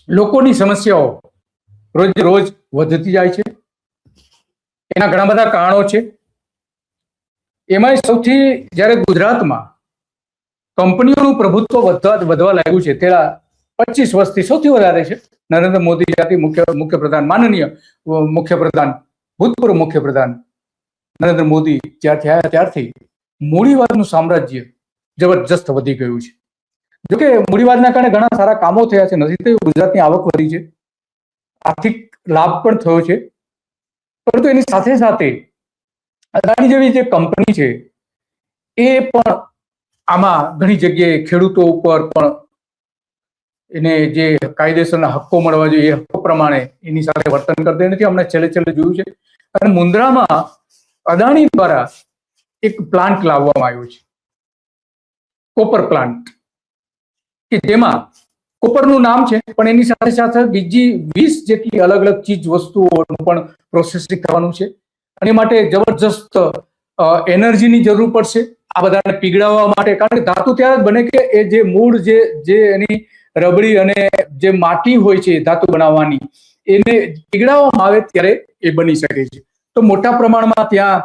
લોકોની સમસ્યાઓ રોજ રોજ વધતી જાય છે. એના ઘણા બધા કારણો છે. એમાં સૌથી જ્યારે ગુજરાતમાં કંપનીઓનું પ્રભુત્વ વધવા લાગ્યું છે તેના 25 વર્ષથી સૌથી વધારે છે. નરેન્દ્ર મોદી જ્યારથી મુખ્યપ્રધાન, માનનીય મુખ્યપ્રધાન, ભૂતપૂર્વ મુખ્યપ્રધાન નરેન્દ્ર મોદી જ્યારથી આવ્યા ત્યારથી મૂડીવાદનું સામ્રાજ્ય જબરજસ્ત વધી ગયું છે. જોકે મૂડીવાદના કારણે ઘણા સારા કામો થયા છે. નથી તો ગુજરાતની આવક વધી છે, આર્થિક લાભ પણ થયો છે. પરંતુ એની સાથે સાથે અદાણી જેવી જે કંપની છે એ પણ આમાં ઘણી જગ્યાએ ખેડૂતો ઉપર પણ એને જે કાયદેસરના હક્કો મળવા જોઈએ એ હક્કો પ્રમાણે એની સાથે વર્તન કરતી નથી. અમને છેલ્લે જોયું છે. અને મુન્દ્રામાં અદાણી દ્વારા એક પ્લાન્ટ લાવવામાં આવ્યો છે, કોપર પ્લાન્ટ, કે જેમાં કોપરનું નામ છે પણ એની સાથે સાથે બીજી 20 જેટલી અલગ અલગ ચીજ વસ્તુઓનું પણ પ્રોસેસિંગ કરવાનું છે. અને માટે જબરજસ્ત એનર્જીની જરૂર પડશે આ બધાને પીગળાવવા માટે. કારણ કે ધાતુ ત્યારે જ બને કે એ જે મૂળ જે એની રબડી અને જે માટી હોય છે ધાતુ બનાવવાની, એને પીગળાવવામાં આવે ત્યારે એ બની શકે છે. તો મોટા પ્રમાણમાં ત્યાં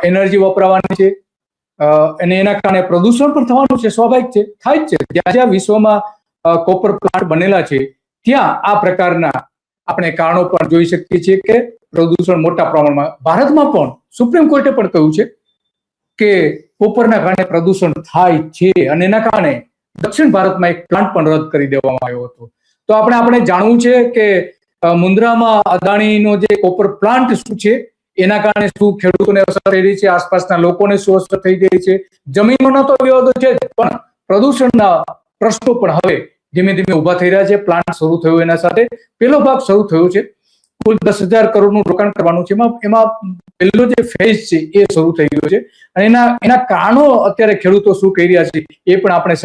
એનર્જી વપરાવાની છે અને એના કારણે પ્રદૂષણ પણ થવાનું છે. સ્વાભાવિક છે, થાય જ છે. જ્યાં જ્યાં વિશ્વમાં કોપર પ્લાન્ટ બનેલા છે ત્યાં આ પ્રકારના આપણે કારણો પણ જોઈ શકીએ છીએ કે પ્રદૂષણ મોટા પ્રમાણમાં. ભારતમાં પણ સુપ્રીમ કોર્ટે પણ કહ્યું છે કે કોપરના કારણે પ્રદૂષણ થાય છે અને એના કારણે દક્ષિણ ભારતમાં એક પ્લાન્ટ પણ રદ કરી દેવામાં આવ્યો હતો. તો આપણે જાણવું છે કે મુન્દ્રામાં અદાણીનો જે કોપર પ્લાન્ટ શું છે, એના કારણે શું ખેડૂતોને અસર થઈ રહી છે, આસપાસના લોકોને શું અસર થઈ રહી છે. જમીનોના તો વિવાદો છે જ, પણ પ્રદૂષણના પ્રશ્નો પણ હવે ધીમે ધીમે ઉભા થઈ રહ્યા છે. પ્લાન્ટ શરૂ થયો એના સાથે પહેલો ભાગ શરૂ થયો છે. કુલ 10,000 કરોડનું રોકાણ કરવાનું છે. એમાં પહેલો જે ફેઝ છે એ શરૂ થઈ ગયો છે. અને એના કારણો અત્યારે ખેડૂતો શું કહી રહ્યા છે એ પણ આપણે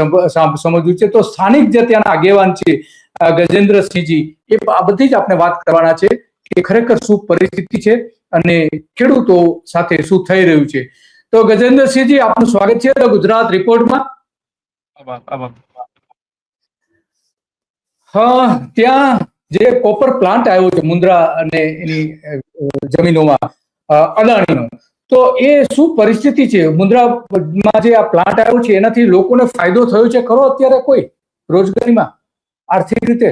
સમજવું છે. તો સ્થાનિક જે ત્યાંના આગેવાન છે ગજેન્દ્રસિંહજી, એ આ બધી જ આપણે વાત કરવાના છે કે ખરેખર શું પરિસ્થિતિ છે અને ખેડૂતો સાથે શું થઈ રહ્યું છે. તો ગજેન્દ્રસિંહજી, આપનું સ્વાગત છે ગુજરાત રિપોર્ટમાં. હા, ત્યાં જે કોપર પ્લાન્ટ આવ્યો છે મુન્દ્રા અને એની જમીનોમાં અદાણીનો, તો એ શું પરિસ્થિતિ છે? મુન્દ્રામાં જે આ પ્લાન્ટ આવ્યો છે એનાથી લોકોને ફાયદો થયો છે ખરો અત્યારે કોઈ રોજગારીમાં, આર્થિક રીતે?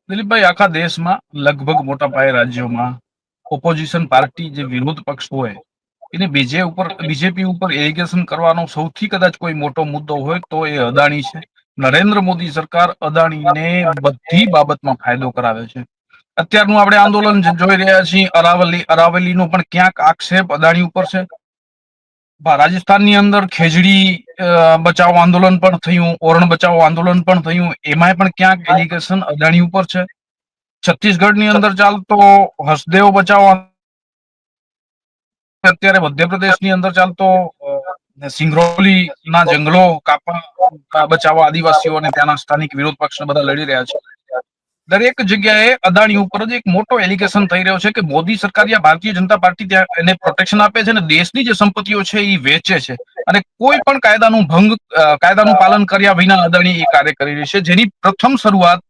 દિલીપભાઈ, આખા દેશમાં લગભગ મોટા પાયે રાજ્યોમાં ઓપોઝિશન પાર્ટી જે વિરોધ પક્ષ હોય એને બીજેપી ઉપર એલિગેશન કરવાનો સૌથી કદાચ કોઈ મોટો મુદ્દો હોય તો એ અદાણી છે. નરેન્દ્ર મોદી સરકાર અદાણીને બધી બાબતમાં ફાયદો કરાવે છે. અત્યારનું આપણે આંદોલન જોઈ રહ્યા છીએ અરાવલીનો પણ ક્યાંક આક્ષેપ અદાણી ઉપર છે. રાજસ્થાનની અંદર ખેજડી બચાવ આંદોલન પણ થયું, ઓરણ બચાવ આંદોલન પણ થયું, એમાં પણ ક્યાંક એલિગેશન અદાણી ઉપર છે. છત્તીસગઢની અંદર ચાલતો હસદેવ બચાવ, અત્યારે મધ્યપ્રદેશની અંદર ચાલતો સિંગરૌલી ના જંગલો કાપવા બચાવવા આદિવાસીઓ અને ત્યાંના સ્થાનિક વિરોધ પક્ષ બધા લડી રહ્યા છે. દરેક જગ્યાએ અદાણી ઉપર જ એક મોટો એલિગેશન થઈ રહ્યો છે કે મોદી સરકાર યા ભારતીય જનતા પાર્ટી ત્યાં એને પ્રોટેક્શન આપે છે અને દેશની જે સંપત્તિઓ છે એ વેચે છે અને કોઈ પણ કાયદાનું પાલન કર્યા વિના અદાણી એ કાર્ય કરી રહી છે. જેની પ્રથમ શરૂઆત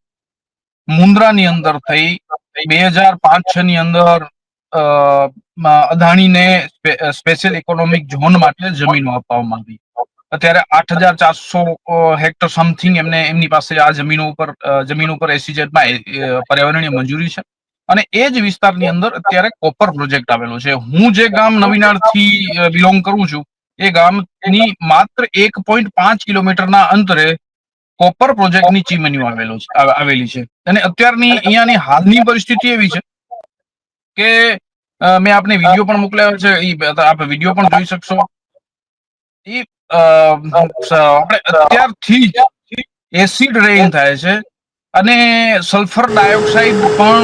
મુન્દ્રાની અંદર થઈ. 2005-6 ની અંદર અદાણીને સ્પેશિયલ ઇકોનોમિક ઝોન માટે જમીનો આપવામાં આવી. અત્યારે 8,400 હેક્ટર સમથિંગ એમની પાસે આ જમીનો ઉપર એસઈઝેડમાં પર્યાવરણીય મંજૂરી છે. અને એ જ વિસ્તારની અંદર અત્યારે કોપર પ્રોજેક્ટ આવેલો છે. હું જે ગામ નવીનાળથી બિલોંગ કરું છું એ ગામની માત્ર 1.5 કિલોમીટરના અંતરે કોપર પ્રોજેક્ટની ચીમનીઓ આવેલી છે. અને અત્યારની અહીંયાની હાલની પરિસ્થિતિ એવી છે કે મેં આપને વિડીયો પણ મોકલાયો છે, આપ વિડીયો પણ જોઈ શકશો. આપણે અત્યારથી જ એસિડ રેઇન થાય છે અને સલ્ફર ડાયોક્સાઇડ પણ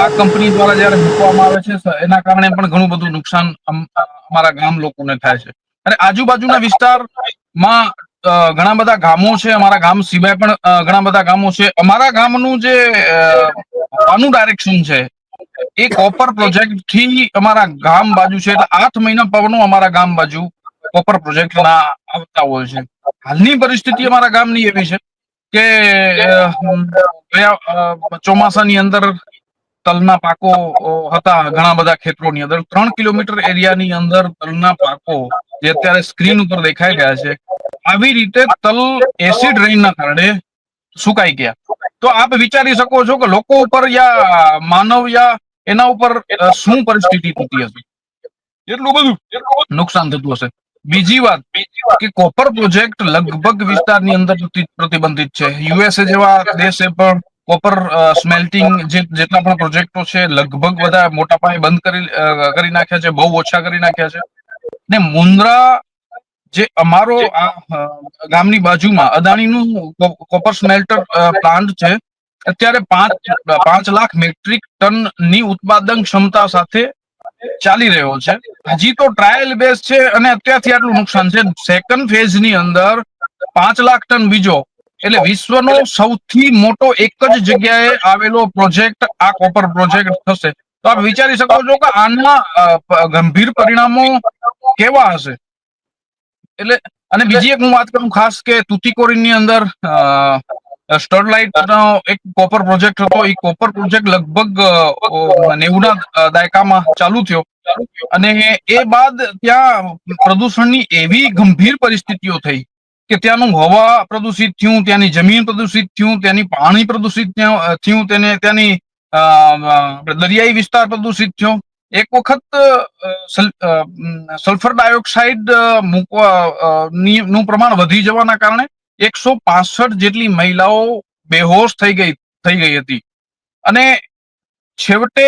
આ કંપની દ્વારા જયારે મૂકવામાં આવે છે એના કારણે પણ ઘણું બધું નુકસાન અમારા ગામ લોકોને થાય છે. અને આજુબાજુના વિસ્તારમાં ઘણા બધા ગામો છે. અમારા ગામ સિવાય પણ ઘણા બધા ગામો છે. અમારા ગામનું જે હવાનું ડાયરેક્શન છે એ કોપર પ્રોજેક્ટ થી અમારા ગામ બાજુ છે. એટલે 8 મહિના પવનો અમારા ગામ બાજુ કોપર પ્રોજેક્ટ ના આવતા હોય છે. હાલની પરિસ્થિતિ અમારા ગામની એવી છે કે ચોમાસાની અંદર તલના પાકો હતા ઘણા બધા ખેતરોની અંદર 3 કિલોમીટર એરિયાની અંદર તલના પાકો જે અત્યારે સ્ક્રીન ઉપર દેખાઈ રહ્યા છે, આવી રીતે તલ એસિડ રેઇનના કારણે સુકાઈ ગયા. તો આપ વિચારી શકો છો કે લોકો ઉપર યા માનવ યા એના ઉપર શું પરિસ્થિતિ થતી હશે, એટલું બધું નુકસાન થતું હશે. બીજી વાત કે કોપર પ્રોજેક્ટ લગભગ વિસ્તારની અંદર પ્રતિબંધિત છે. યુએસએ જેવા દેશે પણ કોપર સ્મેલ્ટિંગ જેટલા પણ પ્રોજેક્ટો છે લગભગ બધા મોટા પાયે બંધ કરી નાખ્યા છે, બહુ ઓછા કરી નાખ્યા છે. ને મુન્દ્રા જે અમારો આ ગામની બાજુમાં અદાણીનું કોપર સ્મેલ્ટર પ્લાન્ટ છે, અત્યારે 5 લાખ મેટ્રિક ટન ની ઉત્પાદન ક્ષમતા સાથે ચાલી રહ્યો છે. હજી તો ટ્રાયલ બેઝ છે અને અત્યારથી આટલું નુકસાન છે. સેકન્ડ ફેઝ ની અંદર 5 લાખ ટન બીજો, એટલે વિશ્વનો સૌથી મોટો એક જ જગ્યાએ આવેલો પ્રોજેક્ટ આ કોપર પ્રોજેક્ટ થશે. તો આપ વિચારી શકો છો કે આના ગંભીર પરિણામો કેવા હશે. એટલે અને બીજી એક હું વાત કરું ખાસ કે તુતીકોરીનની અંદર સ્ટરલાઇટ નો એક કોપર પ્રોજેક્ટ હતો. એ કોપર પ્રોજેક્ટ લગભગ 90ના દાયકામાં ચાલુ થયો અને એ બાદ ત્યાં પ્રદૂષણની એવી ગંભીર પરિસ્થિતિઓ થઈ કે ત્યાંનું હવા પ્રદૂષિત થયું, ત્યાંની જમીન પ્રદૂષિત થયું, ત્યાંની પાણી પ્રદૂષિત થયું, ત્યાંની દરિયાઈ વિસ્તાર પ્રદૂષિત થયો. એક વખત સલ્ફર ડાયોક્સાઇડ નું પ્રમાણ વધી જવાના કારણે 165 જેટલી મહિલાઓ બેહોશ થઈ ગઈ હતી અને છેવટે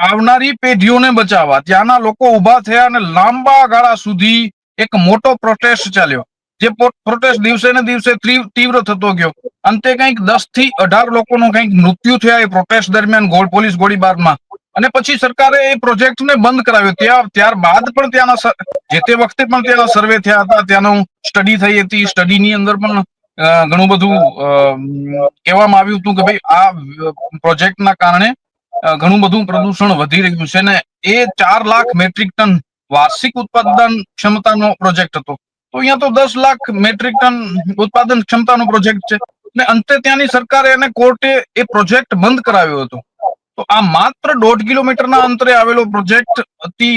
આવનારી પેઢીઓને બચાવવા ત્યાંના લોકો ઉભા થયા અને લાંબા ગાળા સુધી એક મોટો પ્રોટેસ્ટ ચાલ્યો. જે પ્રોટેસ્ટ દિવસે ને દિવસે તીવ્ર થતો ગયો. અંતે કંઈક 10 થી 18 લોકોનું કંઈક મૃત્યુ થયા એ પ્રોટેસ્ટ દરમિયાન પોલીસ ગોળીબારમાં. અને પછી સરકારે એ પ્રોજેક્ટને બંધ કરાવ્યો. ત્યારબાદ પણ ત્યાંના જે તે વખતે પણ ત્યાંના સર્વે થયા હતા, ત્યાંનું સ્ટડી થઈ હતી. સ્ટડીની અંદર પણ ઘણું બધું કહેવામાં આવ્યું હતું કે ભાઈ આ પ્રોજેક્ટના કારણે ઘણું બધું પ્રદૂષણ વધી રહ્યું છે ને એ 4 લાખ મેટ્રિક ટન વાર્ષિક ઉત્પાદન ક્ષમતાનો પ્રોજેક્ટ હતો. તો અહીંયા તો 10 લાખ મેટ્રિક ટન ઉત્પાદન ક્ષમતાનો પ્રોજેક્ટ છે ને અંતે ત્યાંની સરકારે અને કોર્ટે એ પ્રોજેક્ટ બંધ કરાવ્યો હતો. તો આ માત્ર 1.5 કિલોમીટરના અંતરે આવેલો પ્રોજેક્ટ અતિ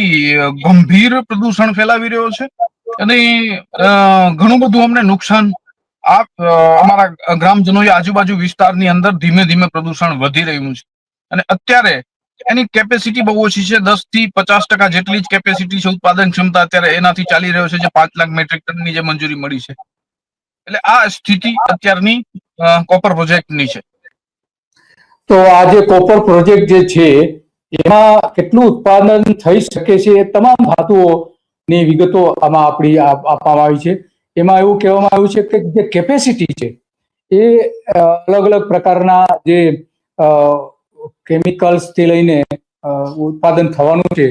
ગંભીર પ્રદૂષણ ફેલાવી રહ્યો છે અને ઘણું બધું અમને નુકસાન અમારા ગ્રામજનો આજુબાજુ વિસ્તારની અંદર ધીમે ધીમે પ્રદૂષણ વધી રહ્યું છે. અને અત્યારે એની કેપેસિટી બહુ ઓછી છે, 10 થી 50% જેટલી જ કેપેસિટી છે ઉત્પાદન ક્ષમતા અત્યારે એનાથી ચાલી રહ્યો છે, જે 5 લાખ મેટ્રિક ટનની જે મંજૂરી મળી છે. એટલે આ સ્થિતિ અત્યારની કોપર પ્રોજેક્ટની છે. તો આ જે કોપર પ્રોજેક્ટ જે છે એમાં કેટલું ઉત્પાદન થઈ શકે છે એ તમામ ધાતુઓની વિગતો આમાં આપવામાં આવી છે. એમાં એવું કહેવામાં આવ્યું છે કે જે કેપેસિટી છે એ અલગ અલગ પ્રકારના જે કેમિકલ્સ થી લઈને ઉત્પાદન થવાનું છે